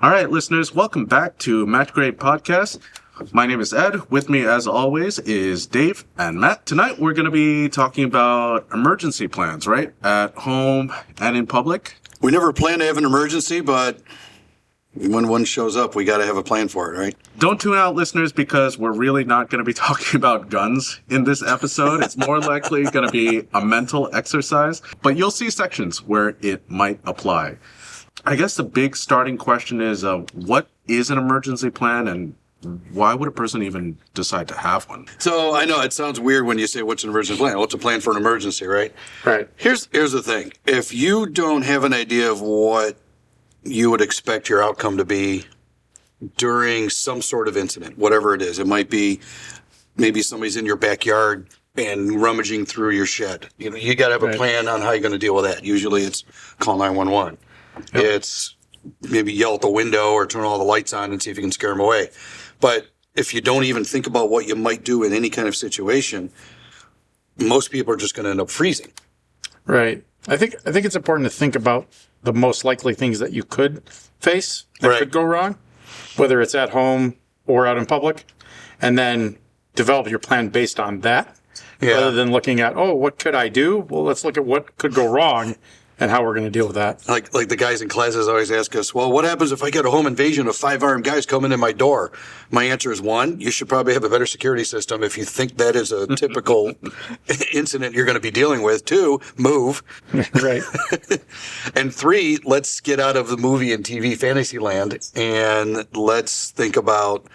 All right, listeners, welcome back to Match Grade Podcast. My name is Ed. With me, as always, is Dave and Matt. Tonight, we're going to be talking about emergency plans, right? At home and in public. We never plan to have an emergency, but when one shows up, we got to have a plan for it, right? Don't tune out, listeners, because we're really not going to be talking about guns in this episode. It's more likely going to be a mental exercise, but you'll see sections where it might apply. I guess the big starting question is, what is an emergency plan, and why would a person even decide to have one? So I know it sounds weird when you say, what's an emergency plan? What's a plan for an emergency, right? Right. Here's the thing. If you don't have an idea of what you would expect your outcome to be during some sort of incident, whatever it is, it might be maybe somebody's in your backyard and rummaging through your shed. You got to have a plan on how you're going to deal with that. Usually it's call 911. Yep. It's maybe yell at the window or turn all the lights on and see if you can scare them away. But if you don't even think about what you might do in any kind of situation, most people are just going to end up freezing. Right. I think it's important to think about the most likely things that you could face that could go wrong, whether it's at home or out in public, and then develop your plan based on that, rather than looking at, what could I do? Well, let's look at what could go wrong and how we're going to deal with that. Like the guys in classes always ask us, well, what happens if I get a home invasion of 5 armed guys coming in my door? My answer is, 1, you should probably have a better security system if you think that is a typical incident you're going to be dealing with. 2, move. Right. And 3, let's get out of the movie and TV fantasy land and let's think about,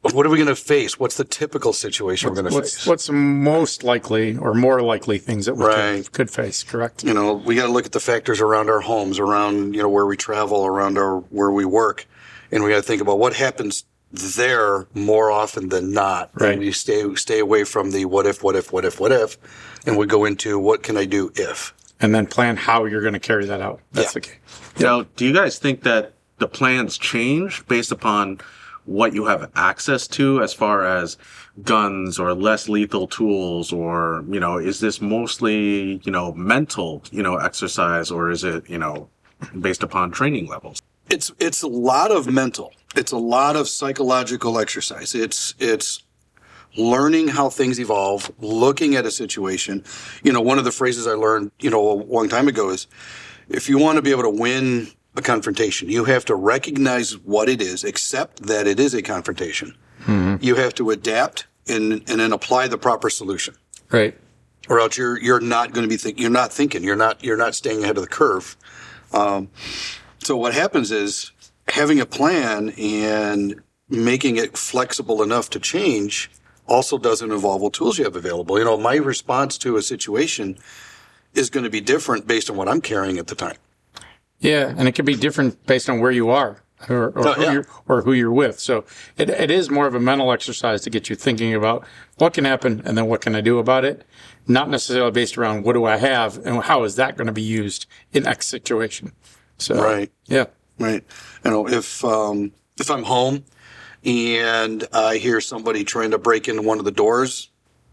what are we going to face? What's the typical situation we're going to face? What's the most likely or more likely things that we could face, correct? We got to look at the factors around our homes, around, where we travel, around where we work. And we got to think about what happens there more often than not. Right. And we stay away from the what if, and we go into what can I do if. And then plan how you're going to carry that out. That's the key. Now, do you guys think that the plans change based upon what you have access to as far as guns or less lethal tools, or, is this mostly, mental, exercise, or is it, based upon training levels? It's a lot of mental. It's a lot of psychological exercise. It's learning how things evolve, looking at a situation. One of the phrases I learned, a long time ago is, if you want to be able to win a confrontation, you have to recognize what it is, accept that it is a confrontation. Mm-hmm. You have to adapt and then apply the proper solution. Right. Or else you're not going to be you're not thinking. You're not staying ahead of the curve. So what happens is having a plan and making it flexible enough to change also doesn't involve what tools you have available. My response to a situation is going to be different based on what I'm carrying at the time. Yeah, and it can be different based on where you are or who you're with. So it is more of a mental exercise to get you thinking about what can happen and then what can I do about it, not necessarily based around what do I have and how is that going to be used in X situation. So right. Yeah. Right. If I'm home and I hear somebody trying to break into one of the doors,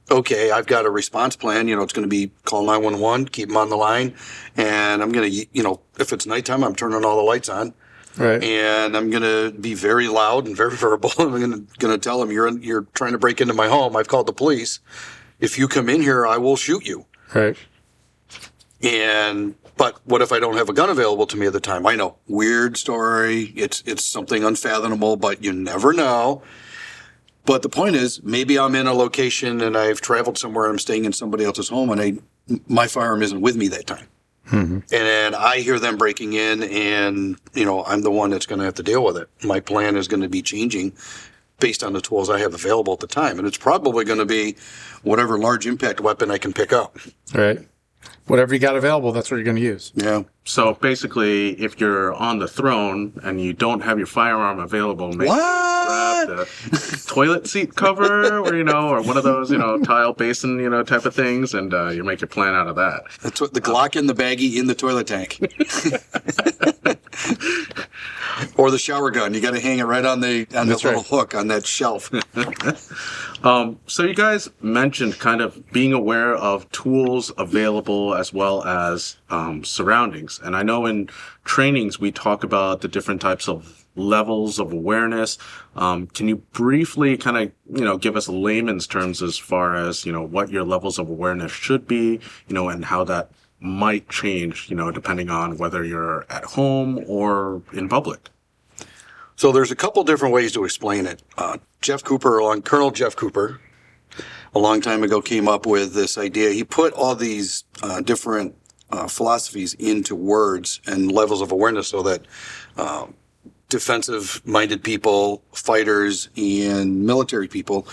okay, I've got a response plan. It's going to be call 911, keep them on the line. And I'm going to, if it's nighttime, I'm turning all the lights on. Right. And I'm going to be very loud and very verbal. I'm going to tell them, you're trying to break into my home. I've called the police. If you come in here, I will shoot you. Right. But what if I don't have a gun available to me at the time? I know, weird story. It's something unfathomable, but you never know. But the point is, maybe I'm in a location and I've traveled somewhere and I'm staying in somebody else's home and my firearm isn't with me that time. Mm-hmm. And I hear them breaking in and, I'm the one that's going to have to deal with it. My plan is going to be changing based on the tools I have available at the time. And it's probably going to be whatever large impact weapon I can pick up. Right. Whatever you got available, that's what you're going to use. Yeah. So basically, if you're on the throne and you don't have your firearm available, maybe grab the toilet seat cover or, or one of those, tile basin, type of things, and you make your plan out of that. That's what the Glock in the baggie in the toilet tank. Or the shower gun. You got to hang it right on the little right. hook on that shelf. So you guys mentioned kind of being aware of tools available as well as surroundings. And I know in trainings we talk about the different types of levels of awareness. Can you briefly kind of, give us layman's terms as far as, what your levels of awareness should be, and how that might change, depending on whether you're at home or in public? So there's a couple different ways to explain it. Colonel Jeff Cooper, a long time ago, came up with this idea. He put all these different philosophies into words and levels of awareness so that defensive-minded people, fighters, and military people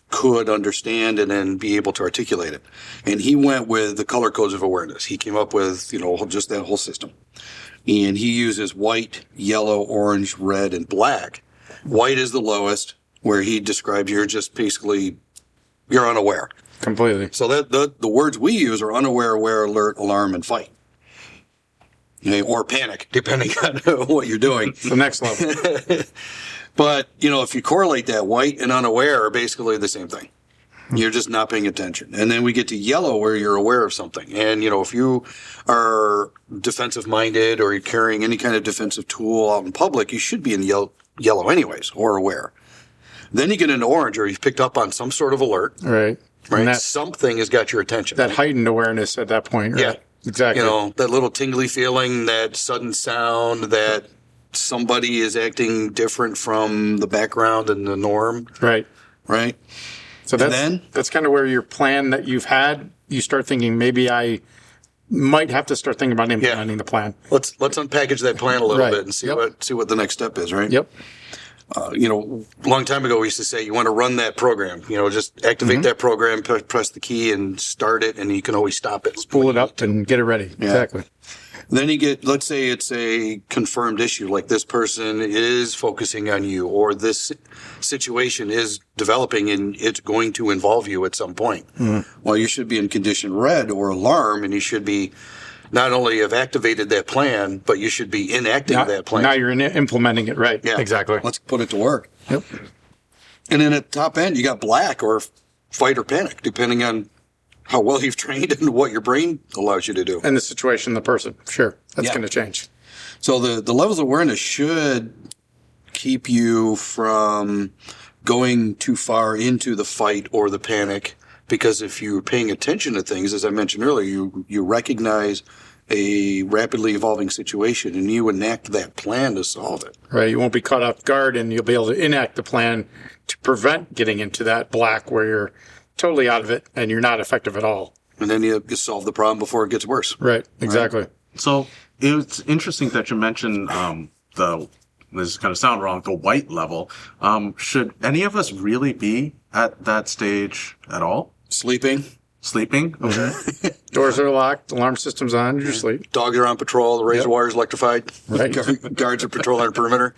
could understand and then be able to articulate it. And he went with the color codes of awareness. He came up with, just that whole system. And he uses white, yellow, orange, red, and black. White is the lowest, where he describes you're unaware. Completely. So that the words we use are unaware, aware, alert, alarm, and fight. Okay, or panic, depending on what you're doing. It's the next level. But, if you correlate that, white and unaware are basically the same thing. You're just not paying attention. And then we get to yellow where you're aware of something. And, if you are defensive minded or you're carrying any kind of defensive tool out in public, you should be in yellow anyways, or aware. Then you get into orange, or you've picked up on some sort of alert. Right. Right. And Something has got your attention. that heightened awareness at that point. Right? Yeah. Exactly. That little tingly feeling, that sudden sound, that somebody is acting different from the background and the norm. Right. Right. So that's kind of where your plan that you've had, you start thinking, maybe I might have to start thinking about implementing the plan. Let's unpackage that plan a little Right. bit and see what the next step is, right? Yep. A long time ago we used to say you want to run that program. Just activate that program, press the key, and start it, and you can always stop it. Pull it up and get it ready. Yeah. Exactly. Then you get, let's say it's a confirmed issue, like this person is focusing on you, or this situation is developing and it's going to involve you at some point. Well, you should be in condition red or alarm, and you should be not only have activated that plan, but you should be enacting that plan. Now you're implementing it. Right. Yeah. Exactly. Let's put it to work. Yep. And then at the top end, you got black or fight or panic, depending on how well you've trained and what your brain allows you to do. And the situation, the person. Sure. That's Yeah. going to change. So the levels of awareness should keep you from going too far into the fight or the panic, because if you're paying attention to things, as I mentioned earlier, you recognize a rapidly evolving situation and you enact that plan to solve it. Right. You won't be caught off guard, and you'll be able to enact the plan to prevent getting into that black where you're totally out of it and you're not effective at all. And then you solve the problem before it gets worse. Right. Exactly. Right. So it's interesting that you mentioned this is going to sound wrong, the white level. Should any of us really be at that stage at all? Sleeping. Sleeping? Okay. Doors are locked, alarm system's on, you're asleep. Dogs are on patrol. The razor wire is electrified. Right. Guards are patrolling our perimeter.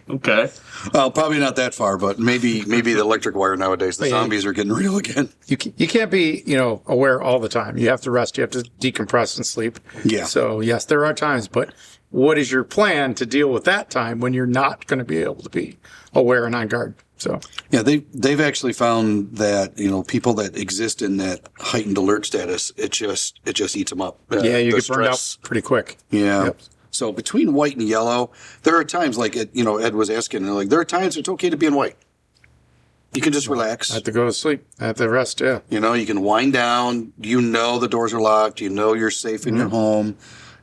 Okay. Well, probably not that far, but maybe the electric wire nowadays. The zombies are getting real again. You can't be, aware all the time. You have to rest. You have to decompress and sleep. Yeah. So, yes, there are times, but what is your plan to deal with that time when you're not going to be able to be aware and on guard? So, Yeah, they've actually found that people that exist in that heightened alert status, it just eats them up. yeah, you The get burned out stress. pretty quick. Yeah. Yep. So between white and yellow, there are times like Ed was asking, there are times it's okay to be in white. You can just relax. I have to go to sleep. I have to rest, yeah. You can wind down. The doors are locked. You're safe in your home.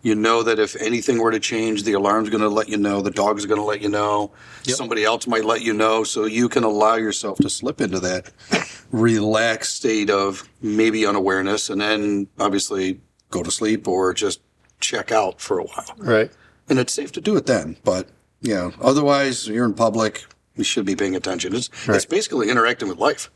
You know that if anything were to change, the alarm's going to let you know. The dog's going to let you know. Yep. Somebody else might let you know. So you can allow yourself to slip into that relaxed state of maybe unawareness, and then obviously go to sleep or just check out for a while. Right. And it's safe to do it then. But, otherwise, you're in public. You should be paying attention. It's basically interacting with life.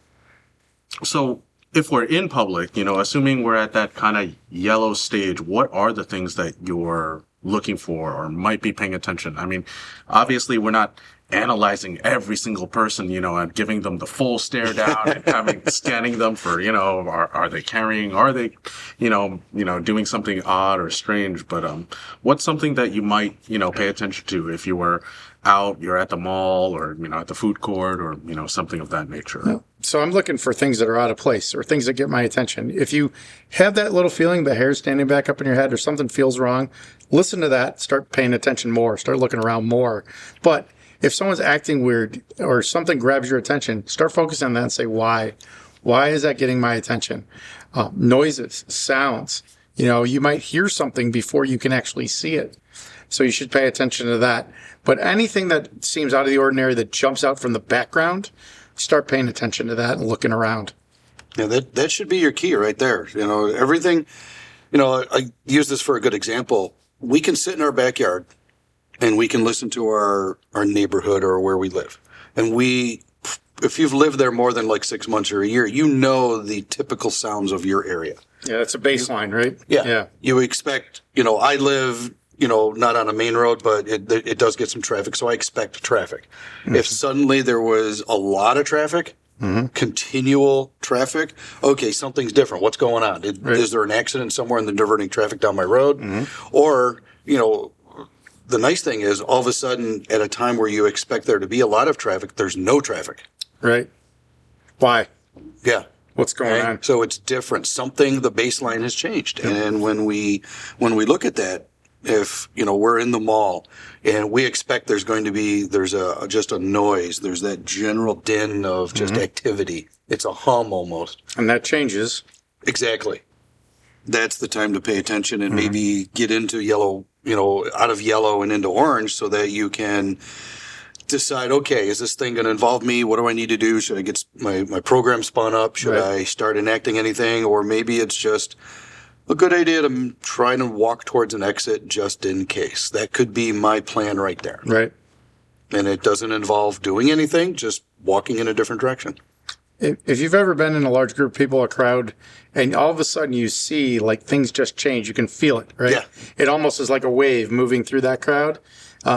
So if we're in public, assuming we're at that kind of yellow stage, what are the things that you're looking for or might be paying attention? I mean, obviously we're not analyzing every single person, and giving them the full stare down and scanning them for, are they carrying, are they, doing something odd or strange. But what's something that you might, pay attention to if you were out, you're at the mall or, at the food court or, something of that nature? Yeah. So I'm looking for things that are out of place or things that get my attention. If you have that little feeling, the hair standing back up in your head or something feels wrong, listen to that, start paying attention more, start looking around more. But if someone's acting weird or something grabs your attention, start focusing on that and say, why? Why is that getting my attention? Noises, sounds. You might hear something before you can actually see it. So you should pay attention to that. But anything that seems out of the ordinary that jumps out from the background, start paying attention to that and looking around. Yeah, that should be your key right there. Everything, I use this for a good example. We can sit in our backyard and we can listen to our neighborhood or where we live. And if you've lived there more than like 6 months or a year, the typical sounds of your area. Yeah, that's a baseline, right? Yeah. You expect, I live, not on a main road, but it does get some traffic. So I expect traffic. Mm-hmm. If suddenly there was a lot of traffic, continual traffic, okay, something's different. What's going on? Is there an accident somewhere and they're diverting traffic down my road? Mm-hmm. Or, the nice thing is all of a sudden at a time where you expect there to be a lot of traffic, there's no traffic. Right. Why? Yeah. What's going on? So it's different. The baseline has changed. Yep. And when we look at that, if, we're in the mall and we expect there's just a noise, there's that general din of just activity. It's a hum almost. And that changes. Exactly. That's the time to pay attention and maybe get into yellow, out of yellow and into orange so that you can decide, okay, is this thing going to involve me? What do I need to do? Should I get my program spun up? Should I start enacting anything? Or maybe it's just a good idea to try to walk towards an exit just in case. That could be my plan right there. Right. And it doesn't involve doing anything, just walking in a different direction. If you've ever been in a large group of people, a crowd, and all of a sudden you see like things just change, you can feel it, right? Yeah. It almost is like a wave moving through that crowd.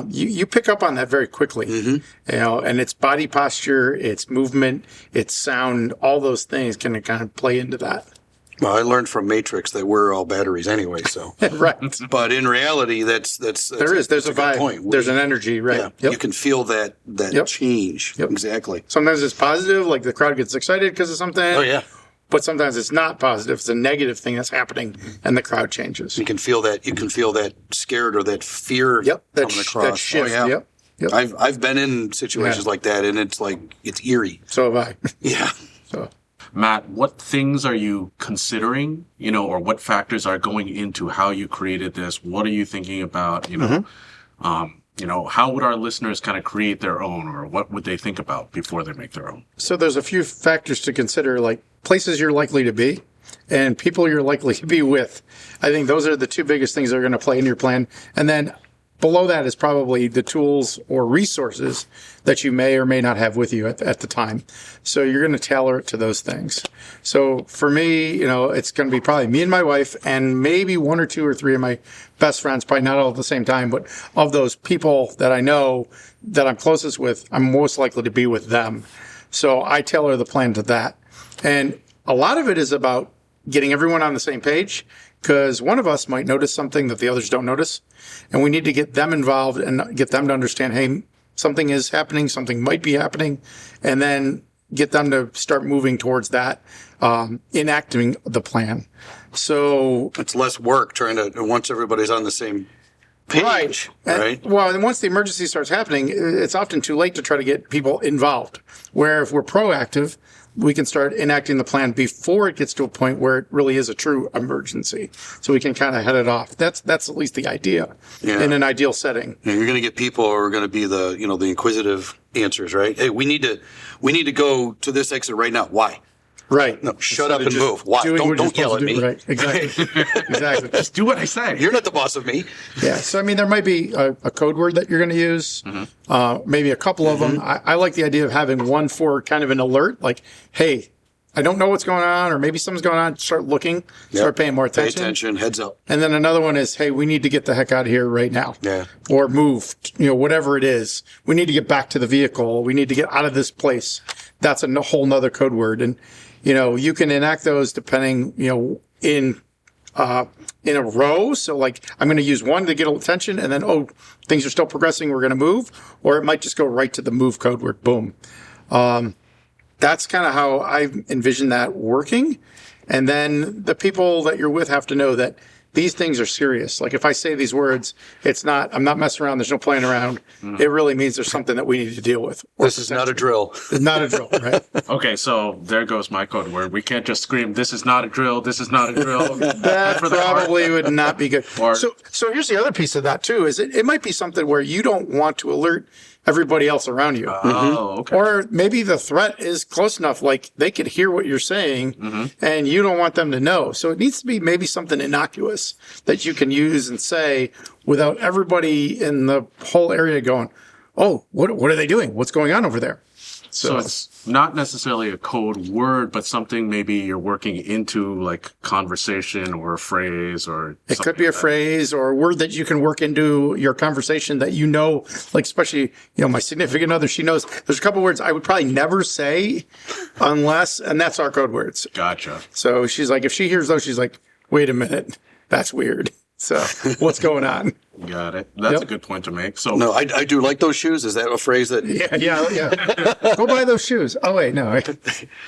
You pick up on that very quickly, and it's body posture, it's movement, it's sound, all those things can kind of play into that. Well, I learned from Matrix that we're all batteries anyway, so. Right. But in reality, there's a vibe. Point. There's an energy, right? Yeah, yep. You can feel that change. Yep. Exactly. Sometimes it's positive, like the crowd gets excited because of something. Oh, yeah. But sometimes it's not positive. It's a negative thing that's happening, and the crowd changes. You can feel that. You can feel that scared or that fear coming across. That shift. Oh, yeah. Yep. I've been in situations like that, and it's eerie. So have I. Yeah. So. Matt, what things are you considering, or what factors are going into how you created this? What are you thinking about, how would our listeners kind of create their own, or what would they think about before they make their own? So there's a few factors to consider, like places you're likely to be and people you're likely to be with. I think those are the two biggest things that are going to play in your plan. And then below that is probably the tools or resources that you may or may not have with you at the time. So you're going to tailor it to those things. So for me, it's going to be probably me and my wife and maybe one or two or three of my best friends, probably not all at the same time, but of those people that I know that I'm closest with, I'm most likely to be with them. So I tailor the plan to that. And a lot of it is about getting everyone on the same page, because one of us might notice something that the others don't notice. And we need to get them involved and get them to understand, hey, something is happening, something might be happening, and then get them to start moving towards that, enacting the plan. So it's less work trying to, once everybody's on the same page, right? Well, and once the emergency starts happening, it's often too late to try to get people involved. Where if we're proactive, we can start enacting the plan before it gets to a point where it really is a true emergency. So we can kind of head it off. That's at least the idea in an ideal setting. Yeah, you're going to get people who are going to be the inquisitive answers, right? Hey, we need to go to this exit right now. Why? Right. No, shut up and move. Why? Don't yell at me. Right. Exactly. Exactly. Just do what I say. You're not the boss of me. Yeah. So, there might be a code word that you're going to use, maybe a couple of them. I like the idea of having one for kind of an alert, like, hey, I don't know what's going on, or maybe something's going on, start looking, start paying more Pay attention. attention, heads up. And then another one is, hey, we need to get the heck out of here right now. Yeah. Or move, whatever it is. We need to get back to the vehicle. We need to get out of this place. That's a whole nother code word. And, you can enact those depending, in a row. So like, I'm going to use one to get attention, and then, things are still progressing. We're going to move, or it might just go right to the move code word. Boom. That's kind of how I envision that working. And then the people that you're with have to know that these things are serious. Like if I say these words, I'm not messing around. There's no playing around. It really means there's something that we need to deal with. This is not a drill. It's not a drill, right? Okay, so there goes my code word. We can't just scream, "This is not a drill. This is not a drill." That probably would not be good. Or- So here's the other piece of that too, is it might be something where you don't want to alert everybody else around you. Oh, okay. Or maybe the threat is close enough, like they could hear what you're saying and you don't want them to know. So it needs to be maybe something innocuous that you can use and say without everybody in the whole area going, "Oh, what are they doing? What's going on over there?" So it's not necessarily a code word, but something maybe you're working into, like conversation or a phrase, or it could be a phrase or a word that you can work into your conversation that like especially, my significant other, she knows there's a couple words I would probably never say and that's our code words. Gotcha. So she's like, if she hears those, she's like, wait a minute, that's weird. So what's going on? Got it. That's a good point to make. So No, I do like those shoes. Is that a phrase that? Yeah. Go buy those shoes. Oh, wait, no.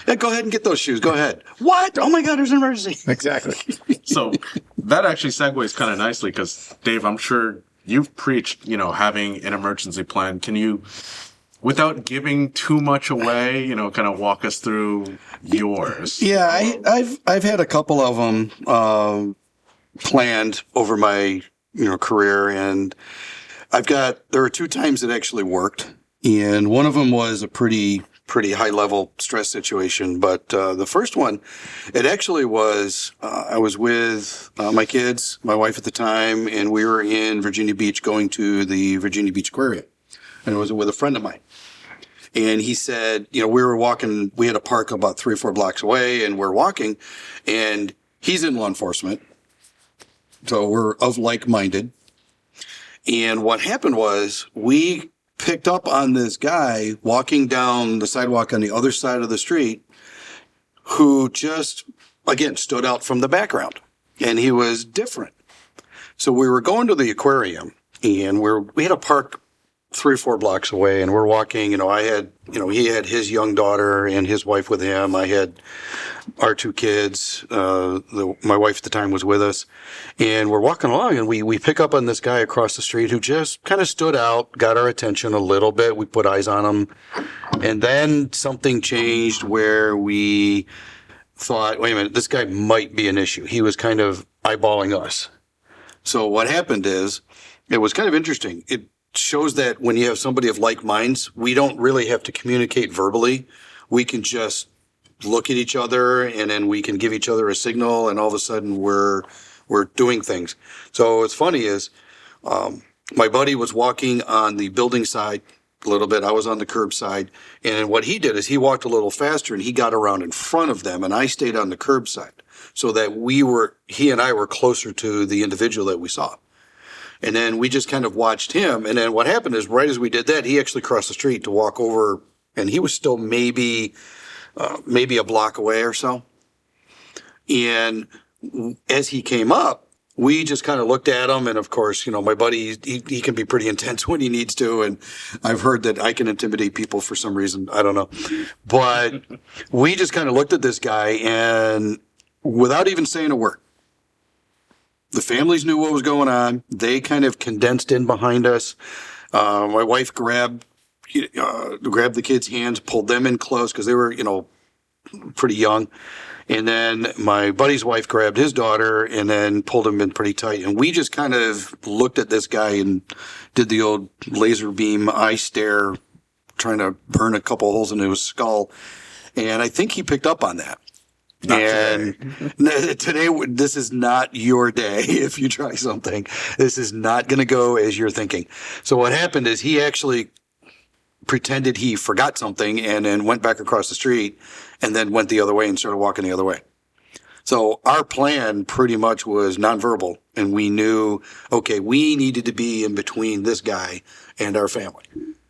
Yeah, go ahead and get those shoes. Go ahead. What? Oh my God, there's an emergency. Exactly. So that actually segues kind of nicely because, Dave, I'm sure you've preached, having an emergency plan. Can you, without giving too much away, kind of walk us through yours? Yeah, I've had a couple of them planned over my career, and there are 2 times it actually worked, and one of them was a pretty high level stress situation. But the first one, it actually was I was with my kids, my wife at the time, and we were in Virginia Beach going to the Virginia Beach Aquarium, and it was with a friend of mine. And he said, we were walking, we had a park about 3 or 4 blocks away, and we're walking, and he's in law enforcement. So we're of like-minded. And what happened was we picked up on this guy walking down the sidewalk on the other side of the street who just, again, stood out from the background. And he was different. So we were going to the aquarium, and we had a park 3 or 4 blocks away, and we're walking. I had, he had his young daughter and his wife with him. I had our 2 kids. My wife at the time was with us, and we're walking along, and we pick up on this guy across the street who just kind of stood out, got our attention a little bit. We put eyes on him, and then something changed where we thought, wait a minute, this guy might be an issue. He was kind of eyeballing us. So what happened is, it was kind of interesting. It shows that when you have somebody of like minds, we don't really have to communicate verbally. We can just look at each other, and then we can give each other a signal, and all of a sudden we're doing things. So what's funny is my buddy was walking on the building side a little bit. I was on the curb side, and what he did is he walked a little faster, and he got around in front of them, and I stayed on the curb side so that he and I were closer to the individual that we saw. And then we just kind of watched him. And then what happened is right as we did that, he actually crossed the street to walk over, and he was still maybe a block away or so. And as he came up, we just kind of looked at him. And of course, my buddy, he can be pretty intense when he needs to. And I've heard that I can intimidate people for some reason. I don't know. But we just kind of looked at this guy, and without even saying a word, the families knew what was going on. They kind of condensed in behind us. My wife grabbed the kids' hands, pulled them in close because they were, pretty young. And then my buddy's wife grabbed his daughter and then pulled him in pretty tight. And we just kind of looked at this guy and did the old laser beam eye stare, trying to burn a couple holes into his skull. And I think he picked up on that. Today, this is not your day if you try something. This is not going to go as you're thinking. So what happened is he actually pretended he forgot something and then went back across the street and then went the other way and started walking the other way. So our plan pretty much was nonverbal, and we knew, okay, we needed to be in between this guy and our family.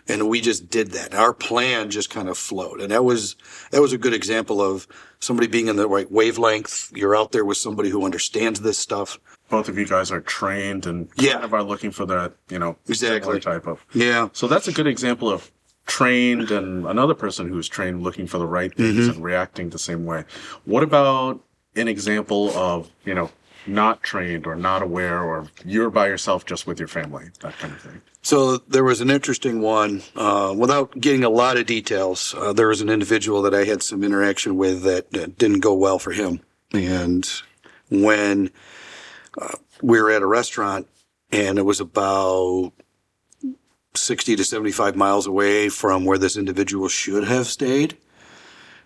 And we just did that. Our plan just kind of flowed. And that was a good example of somebody being in the right wavelength. You're out there with somebody who understands this stuff. Both of you guys are trained and kind of are looking for that, Exactly. similar type of. Yeah. So that's a good example of trained and another person who's trained looking for the right things and reacting the same way. What about an example of, not trained or not aware, or you're by yourself just with your family, that kind of thing? So there was an interesting one, without getting a lot of details. There was an individual that I had some interaction with that didn't go well for him. And when we were at a restaurant, and it was about 60 to 75 miles away from where this individual should have stayed.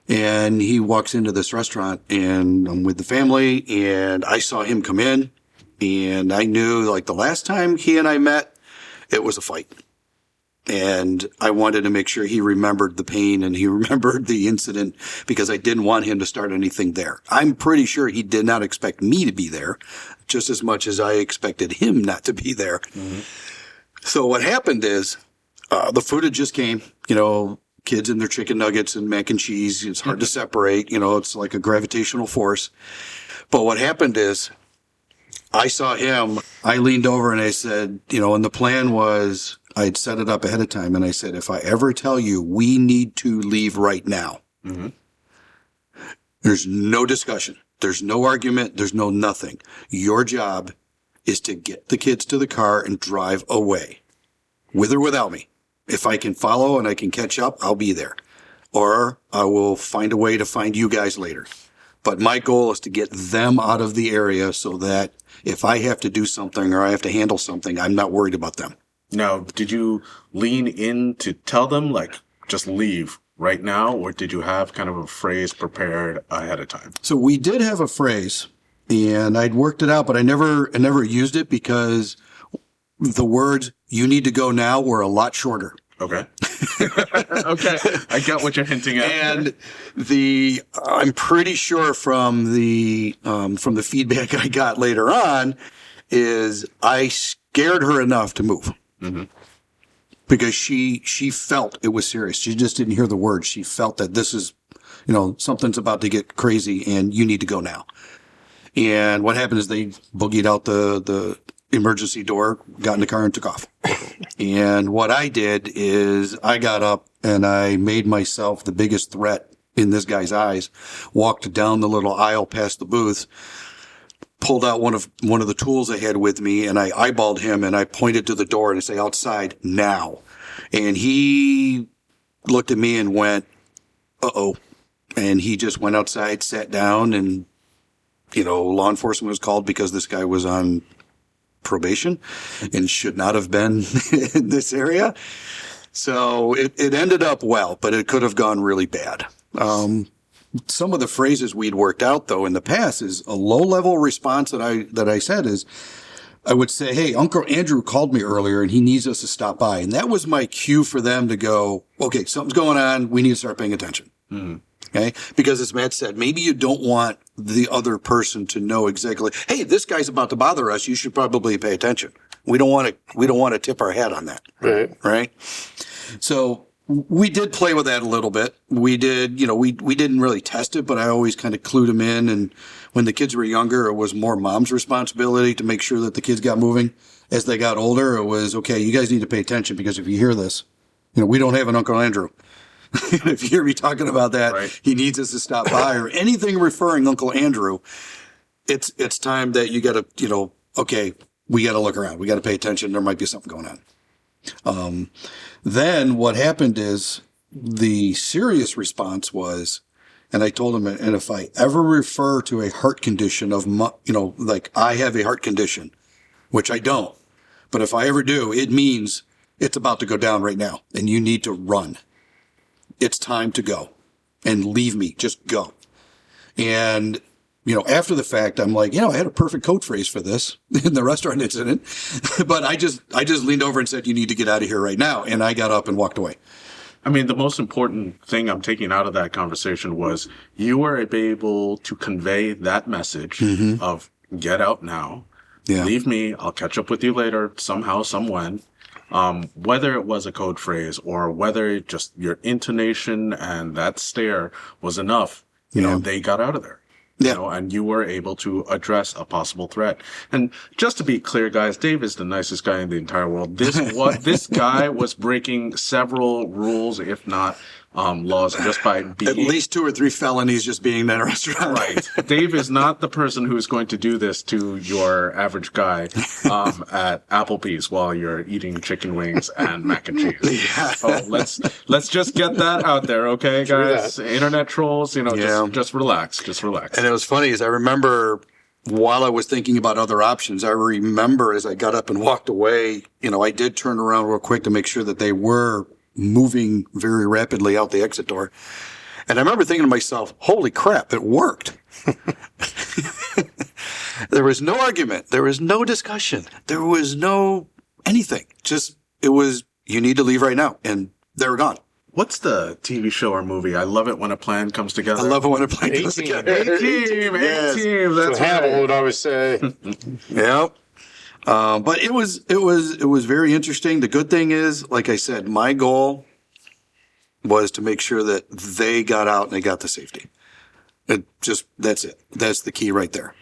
And he walks into this restaurant, and I'm with the family, and I saw him come in, and I knew, like, the last time he and I met, it was a fight. And I wanted to make sure he remembered the pain and he remembered the incident, because I didn't want him to start anything there. I'm pretty sure he did not expect me to be there just as much as I expected him not to be there. Mm-hmm. So what happened is the food had just came, kids and their chicken nuggets and mac and cheese. It's hard to separate, it's like a gravitational force. But what happened is I saw him, I leaned over and I said, and the plan was, I'd set it up ahead of time. And I said, if I ever tell you we need to leave right now, there's no discussion. There's no argument. There's no nothing. Your job is to get the kids to the car and drive away, with or without me. If I can follow and I can catch up, I'll be there. Or I will find a way to find you guys later. But my goal is to get them out of the area so that if I have to do something or I have to handle something, I'm not worried about them. Now, did you lean in to tell them, like, just leave right now? Or did you have kind of a phrase prepared ahead of time? So we did have a phrase, and I'd worked it out, but I never used it because the words, "you need to go now," were a lot shorter. Okay. Okay. I get what you're hinting at. And I'm pretty sure from the feedback I got later on is I scared her enough to move. Mm-hmm. Because she felt it was serious. She just didn't hear the words. She felt that this is, something's about to get crazy and you need to go now. And what happened is they boogied out the emergency door, got in the car and took off. And what I did is I got up and I made myself the biggest threat in this guy's eyes, walked down the little aisle past the booth, pulled out one of the tools I had with me, and I eyeballed him and I pointed to the door and I say, "Outside now." And he looked at me and went, "Uh-oh." And he just went outside, sat down, and, law enforcement was called because this guy was on probation and should not have been in this area. So it ended up well, but it could have gone really bad. Some of the phrases we'd worked out, though, in the past is a low-level response that I said is, I would say, "Hey, Uncle Andrew called me earlier and he needs us to stop by." And that was my cue for them to go, "Okay, something's going on. We need to start paying attention." Mm-hmm. Okay? Because as Matt said, maybe you don't want the other person to know exactly, "Hey, this guy's about to bother us. You should probably pay attention." We don't want to tip our hat on that. Right? So we did play with that a little bit. We did, we didn't really test it, but I always kind of clued them in. And when the kids were younger, it was more mom's responsibility to make sure that the kids got moving. As they got older, it was, "Okay, you guys need to pay attention because if you hear this, we don't have an Uncle Andrew." If you hear me talking about that, right, he needs us to stop by or anything referring Uncle Andrew, it's time that you got to, okay, we got to look around. We got to pay attention. There might be something going on. Then what happened is the serious response was, and I told him, and if I ever refer to a heart condition of, like I have a heart condition, which I don't, but if I ever do, it means it's about to go down right now and you need to run. It's time to go and leave me. Just go. And, after the fact, I'm like, I had a perfect code phrase for this in the restaurant incident, but I just leaned over and said, "You need to get out of here right now." And I got up and walked away. I mean, the most important thing I'm taking out of that conversation was you were able to convey that message of get out now, Yeah. leave me, I'll catch up with you later, somehow, somewhen. Whether it was a code phrase or whether just your intonation and that stare was enough, you know, they got out of there. Yeah. You know, and you were able to address a possible threat. And just to be clear, guys, Dave is the nicest guy in the entire world. This guy was breaking several rules, if not laws, just by being At least 2 or 3 felonies just being in that restaurant. right. Dave is not the person who is going to do this to your average guy at Applebee's while you're eating chicken wings and mac and cheese. Yeah. So let's just get that out there, okay, guys? Internet trolls, you know, just relax, just relax. And it was funny is I remember while I was thinking about other options, I remember as I got up and walked away, you know, I did turn around real quick to make sure that they were moving very rapidly out the exit door. And I remember thinking to myself, holy crap, it worked. There was no argument. There was no discussion. There was no anything. Just, it was, you need to leave right now. And they were gone. What's the TV show or movie? I love it when a plan comes together. I love it when a plan comes A-team. together. A-team, Yes. A-team. So That's Hannibal right. would always say, Yep. But it was very interesting. The good thing is, like I said, my goal was to make sure that they got out and they got to safety. That's it. That's the key right there.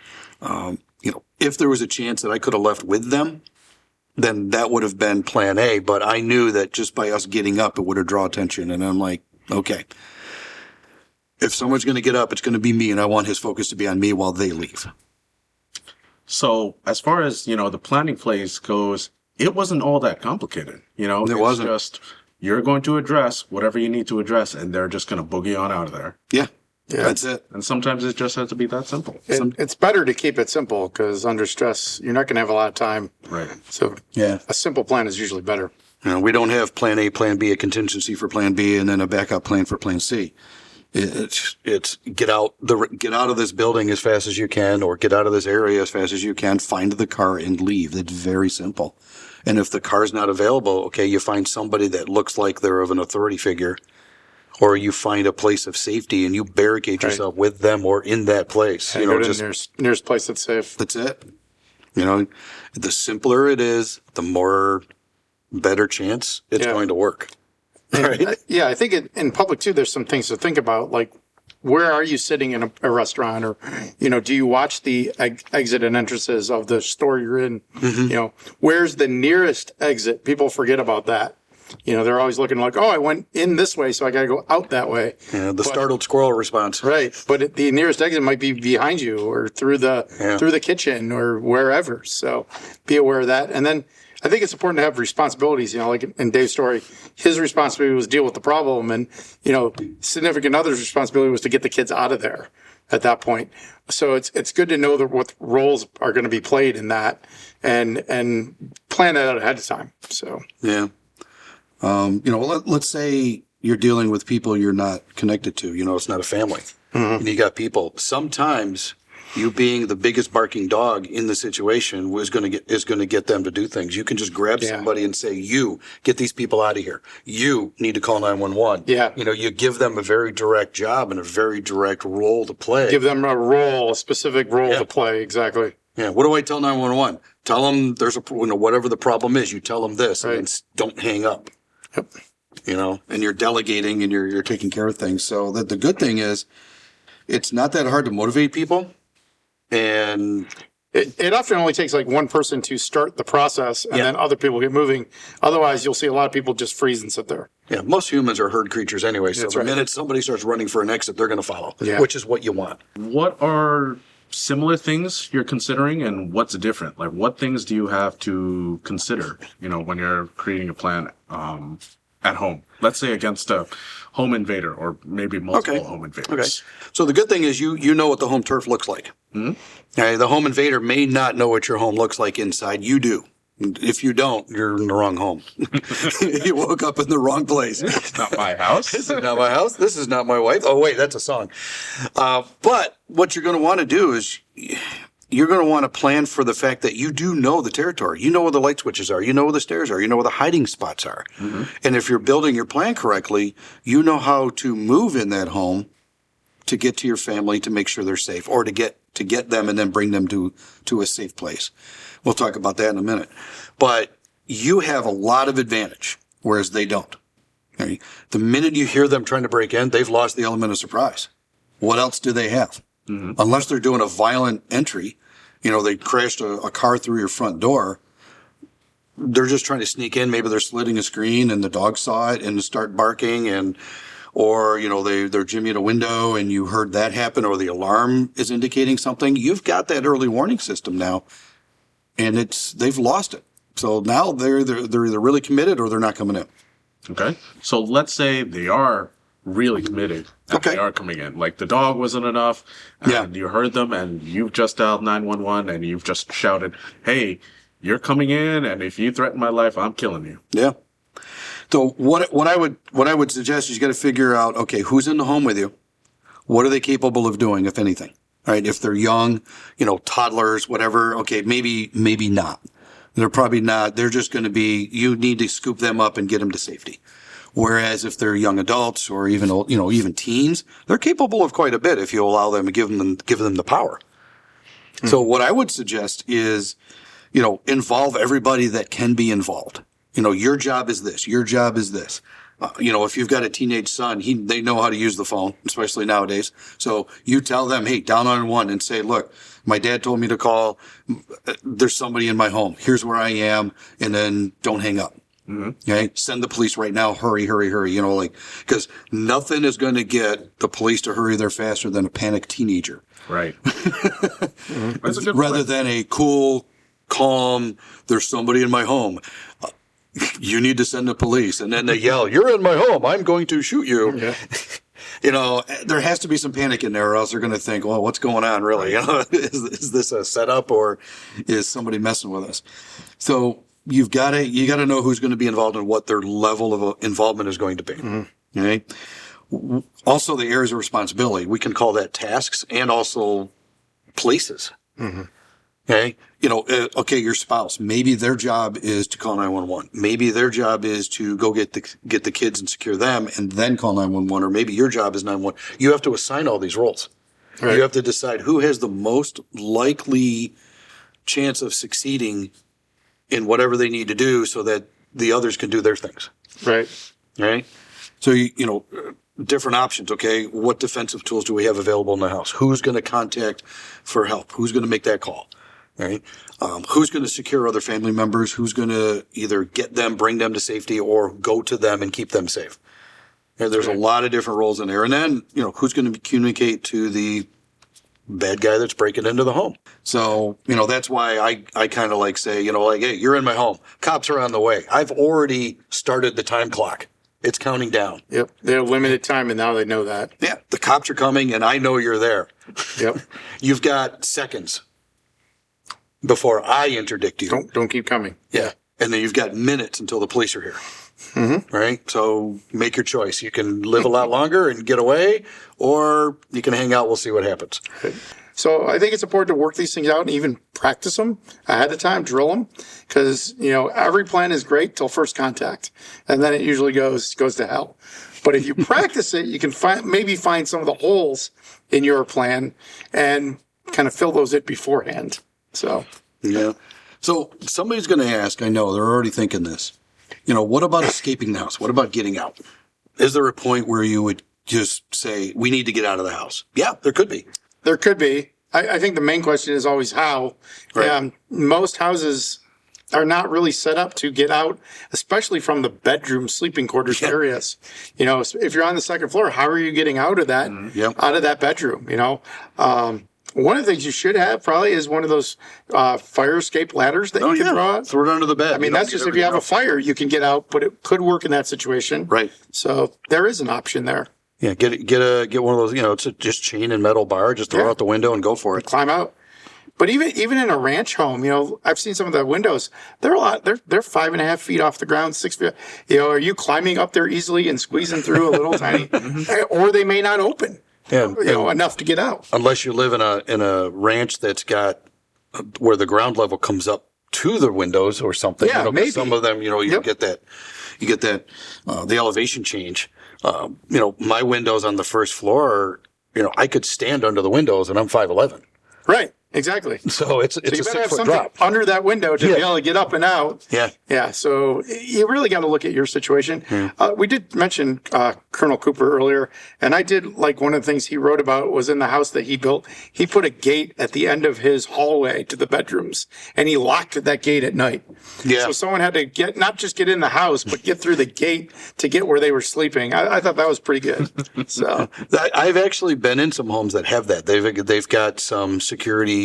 You know, if there was a chance that I could have left with them, then that would have been plan A. But I knew that just by us getting up, it would have drawn attention. And I'm like, okay, if someone's going to get up, it's going to be me. And I want his focus to be on me while they leave. So as far as, you know, the planning phase goes, it wasn't all that complicated. You know, It wasn't. Just you're going to address whatever you need to address, and they're just going to boogie on out of there. Yeah. Yeah. That's it. And sometimes it just has to be that simple. it's better to keep it simple because under stress, you're not going to have a lot of time. Right. So Yeah. a simple plan is usually better. You know, we don't have plan A, plan B, a contingency for plan B, and then a backup plan for plan C. It's get out of this building as fast as you can, or get out of this area as fast as you can, find the car and leave. It's very simple. And if the car's not available, okay, you find somebody that looks like they're of an authority figure, or you find a place of safety and you barricade yourself with them or in that place. You know, just nearest place that's safe. that's it. You know, the simpler it is, the more better chance it's going to work. Right? Yeah, I think in public too, there's some things to think about, like where are you sitting in a restaurant, or, you know, do you watch the exit and entrances of the store you're in? You know, where's the nearest exit? People forget about that. You know, they're always looking like, oh, I went in this way, so I got to go out that way. Yeah, the startled squirrel response. Right, but the nearest exit might be behind you or through the kitchen or wherever. So be aware of that. And then I think it's important to have responsibilities. You know, like in Dave's story, his responsibility was to deal with the problem, and, you know, significant other's responsibility was to get the kids out of there at that point. So it's good to know what roles are going to be played in that, and plan that out ahead of time. So Yeah. You know, let's say you're dealing with people you're not connected to. You know, it's not a family. And you got people. Sometimes you being the biggest barking dog in the situation is going to get them to do things. You can just grab somebody and say, "You get these people out of here. You need to call 911." Yeah. You know, you give them a very direct job and a very direct role to play. give them a specific role to play. Exactly. Yeah. What do I tell 911? Tell them there's whatever the problem is. You tell them this, Right. and don't hang up. Yep. You know, and you're delegating and you're taking care of things. So the good thing is, it's not that hard to motivate people. And It often only takes like one person to start the process, and then other people get moving. Otherwise, you'll see a lot of people just freeze and sit there. yeah, most humans are herd creatures anyway. So That's the right. minute somebody starts running for an exit, they're going to follow, Yeah. which is what you want. What are similar things you're considering, and what's different? Like, what things do you have to consider, you know, when you're creating a plan at home? Let's say against a home invader, or maybe multiple home invaders. Okay. So the good thing is you know what the home turf looks like. Okay, the home invader may not know what your home looks like inside. You do. If you don't, you're in the wrong home. You woke up in the wrong place. It's not my house. This is not my house. This is not my wife. Oh, wait, that's a song. But what you're going to want to do is you're going to want to plan for the fact that you do know the territory. You know where the light switches are. You know where the stairs are. You know where the hiding spots are. Mm-hmm. And if you're building your plan correctly, you know how to move in that home to get to your family to make sure they're safe, or to get them and then bring them to a safe place. We'll talk about that in a minute. But you have a lot of advantage, whereas they don't. Okay? The minute you hear them trying to break in, they've lost the element of surprise. What else do they have? Mm-hmm. Unless they're doing a violent entry, they crashed a car through your front door. They're just trying to sneak in. Maybe they're slitting a screen and the dog saw it and start barking, or they're jimmying a window and you heard that happen, or the alarm is indicating something. You've got that early warning system now, and they've lost it. So now they're either really committed or they're not coming in. Okay. So let's say they are really committed and they are coming in. Like the dog wasn't enough, and you heard them, and you've just dialed 911 and you've just shouted, "Hey, you're coming in, and if you threaten my life, I'm killing you." Yeah. So what I would suggest is you got to figure out, okay, who's in the home with you? What are they capable of doing, if anything? All right. If they're young, toddlers, whatever. Okay, maybe not. They're probably not. They're just going to be. You need to scoop them up and get them to safety. Whereas if they're young adults or even even teens, they're capable of quite a bit if you allow them and give them the power. Mm-hmm. So what I would suggest is, involve everybody that can be involved. Your job is this. Your job is this. If you've got a teenage son, they know how to use the phone, especially nowadays. So you tell them, hey, dial 911 and say, look, my dad told me to call. There's somebody in my home. Here's where I am. And then don't hang up. Mm-hmm. Okay. Send the police right now. Hurry, hurry, hurry. Because nothing is going to get the police to hurry there faster than a panicked teenager. Right. Mm-hmm. That's a good Rather point. than a cool, calm, there's somebody in my home. You need to send the police. And then they yell, "You're in my home. I'm going to shoot you." Yeah. There has to be some panic in there, or else they're going to think, well, what's going on really? Is this a setup, or is somebody messing with us? So you got to know who's going to be involved and what their level of involvement is going to be. Mm-hmm. Okay. Also, the areas of responsibility, we can call that tasks and also places. Mm-hmm. Okay. Your spouse, maybe their job is to call 911. Maybe their job is to go get the kids and secure them and then call 911. Or maybe your job is 911. You have to assign all these roles. Right. You have to decide who has the most likely chance of succeeding in whatever they need to do so that the others can do their things. Right. Right. So, different options. Okay. What defensive tools do we have available in the house? Who's going to contact for help? Who's going to make that call? Right. Who's going to secure other family members? Who's going to either get them, bring them to safety, or go to them and keep them safe? And there's a lot of different roles in there. And then, who's going to communicate to the bad guy that's breaking into the home? So, that's why I kind of say, hey, you're in my home. Cops are on the way. I've already started the time clock. It's counting down. Yep. They have limited time, and now they know that. Yeah. The cops are coming, and I know you're there. Yep. You've got seconds before I interdict you. Don't keep coming. Yeah. And then you've got minutes until the police are here. Mm-hmm. Right? So make your choice. You can live a lot longer and get away, or you can hang out. We'll see what happens. So I think it's important to work these things out and even practice them ahead of time, drill them, because, every plan is great till first contact, and then it usually goes to hell. But if you practice it, you can maybe find some of the holes in your plan and kind of fill those in beforehand. So, yeah. So somebody's going to ask, I know they're already thinking this, what about escaping the house? What about getting out? Is there a point where you would just say, we need to get out of the house? Yeah, there could be. There could be. I think the main question is always how. Right. Most houses are not really set up to get out, especially from the bedroom, sleeping quarters areas. If you're on the second floor, how are you getting out of that, out of that bedroom? One of the things you should have probably is one of those fire escape ladders that you can throw out. Throw it under the bed. I mean, that's just if you have a fire, you can get out, but it could work in that situation. Right. So there is an option there. Yeah, get one of those, it's a just chain and metal bar, just throw it out the window and go for it. Climb out. But even in a ranch home, I've seen some of the windows. They're 5.5 feet off the ground, 6 feet. Are you climbing up there easily and squeezing through a little tiny, or they may not open. Yeah, enough to get out. Unless you live in a ranch that's got where the ground level comes up to the windows or something. Yeah, 'cause maybe. some of them, you Yep. get that, the elevation change. My windows on the first floor, I could stand under the windows and I'm 5'11". Right. Exactly. So it's So a you better have 6-foot something drop. under that window to be able to get up and out. Yeah. Yeah. So you really got to look at your situation. We did mention Colonel Cooper earlier, and I did like one of the things he wrote about was in the house that he built. He put a gate at the end of his hallway to the bedrooms, and he locked that gate at night. Yeah. So someone had to not just get in the house, but get through the gate to get where they were sleeping. I thought that was pretty good. So I've actually been in some homes that have that. They've got some security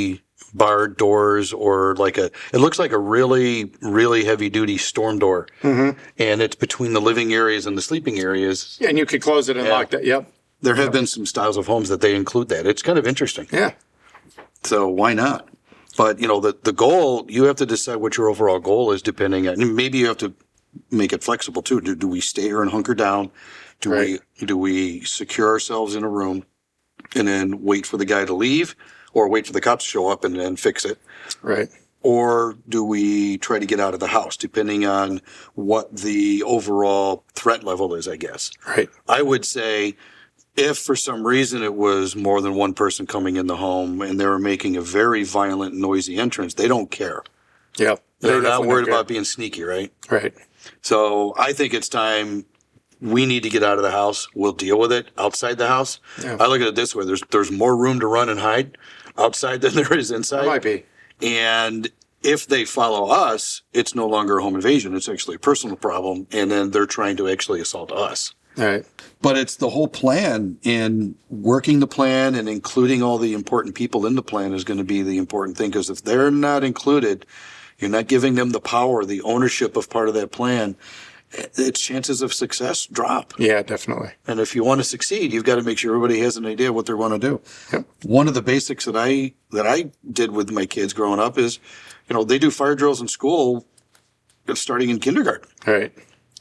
barred doors or it looks like a really, really heavy duty storm door. And it's between the living areas and the sleeping areas. and you could close it and lock that. Yep. There have been some styles of homes that they include that. It's kind of interesting. Yeah. So why not? But the goal, you have to decide what your overall goal is depending on, and maybe you have to make it flexible too. Do we stay here and hunker down? Do we secure ourselves in a room and then wait for the guy to leave? Or wait for the cops to show up and then fix it. Right. Or do we try to get out of the house, depending on what the overall threat level is, I guess. Right. I would say if for some reason it was more than one person coming in the home and they were making a very violent, noisy entrance, they don't care. Yep. They're not worried about being sneaky, right? Right. So I think it's time we need to get out of the house. We'll deal with it outside the house. Yeah. I look at it this way. There's more room to run and hide outside than there is inside. Might be. And if they follow us, it's no longer a home invasion. It's actually a personal problem. And then they're trying to actually assault us. All right. But it's the whole plan, and working the plan and including all the important people in the plan is going to be the important thing. Because if they're not included, you're not giving them the power, the ownership of part of that plan, its chances of success drop. Yeah, definitely. And if you want to succeed, you've got to make sure everybody has an idea what they want to do. Yep. One of the basics that I did with my kids growing up is, they do fire drills in school starting in kindergarten. All right.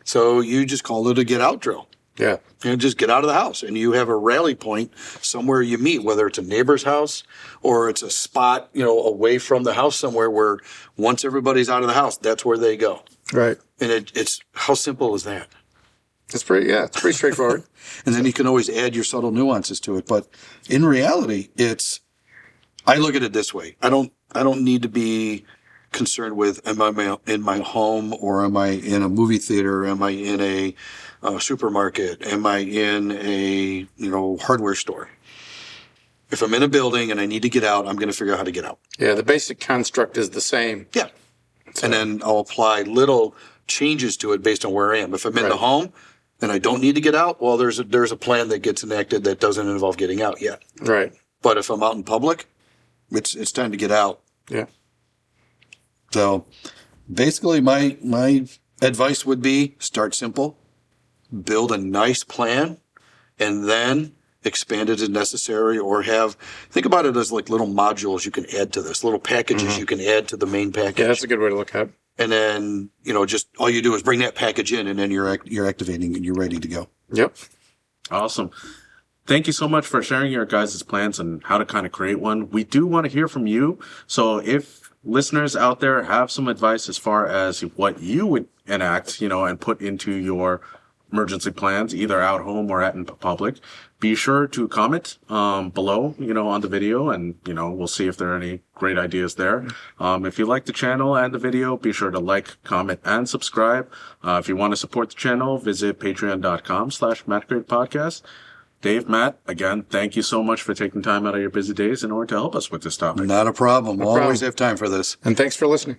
So you just call it a get out drill. Yeah. Just get out of the house, and you have a rally point somewhere you meet, whether it's a neighbor's house or it's a spot, away from the house somewhere where once everybody's out of the house, that's where they go. Right. And it's how simple is that? It's pretty straightforward. And then you can always add your subtle nuances to it. But in reality, I look at it this way. I don't need to be concerned with, am I in my home, or am I in a movie theater? Am I in a supermarket? Am I in a, hardware store? If I'm in a building and I need to get out, I'm going to figure out how to get out. Yeah, the basic construct is the same. Yeah. And then I'll apply little changes to it based on where I am. If I'm in the home and I don't need to get out, well, there's a plan that gets enacted that doesn't involve getting out yet. Right. But if I'm out in public, it's time to get out. Yeah. So basically my advice would be start simple, build a nice plan, and then expand it as necessary, or think about it as like little modules you can add to this, little packages you can add to the main package. Yeah, that's a good way to look at it. And then, just all you do is bring that package in, and then you're activating and you're ready to go. Yep. Awesome. Thank you so much for sharing your guys' plans and how to kind of create one. We do want to hear from you. So if listeners out there have some advice as far as what you would enact, and put into your emergency plans, either out home or in public, be sure to comment below, on the video, and, we'll see if there are any great ideas there. If you like the channel and the video, be sure to like, comment, and subscribe. If you want to support the channel, visit patreon.com/MattGreatPodcast. Dave, Matt, again, thank you so much for taking time out of your busy days in order to help us with this topic. Not a problem. We'll always have time for this. And thanks for listening.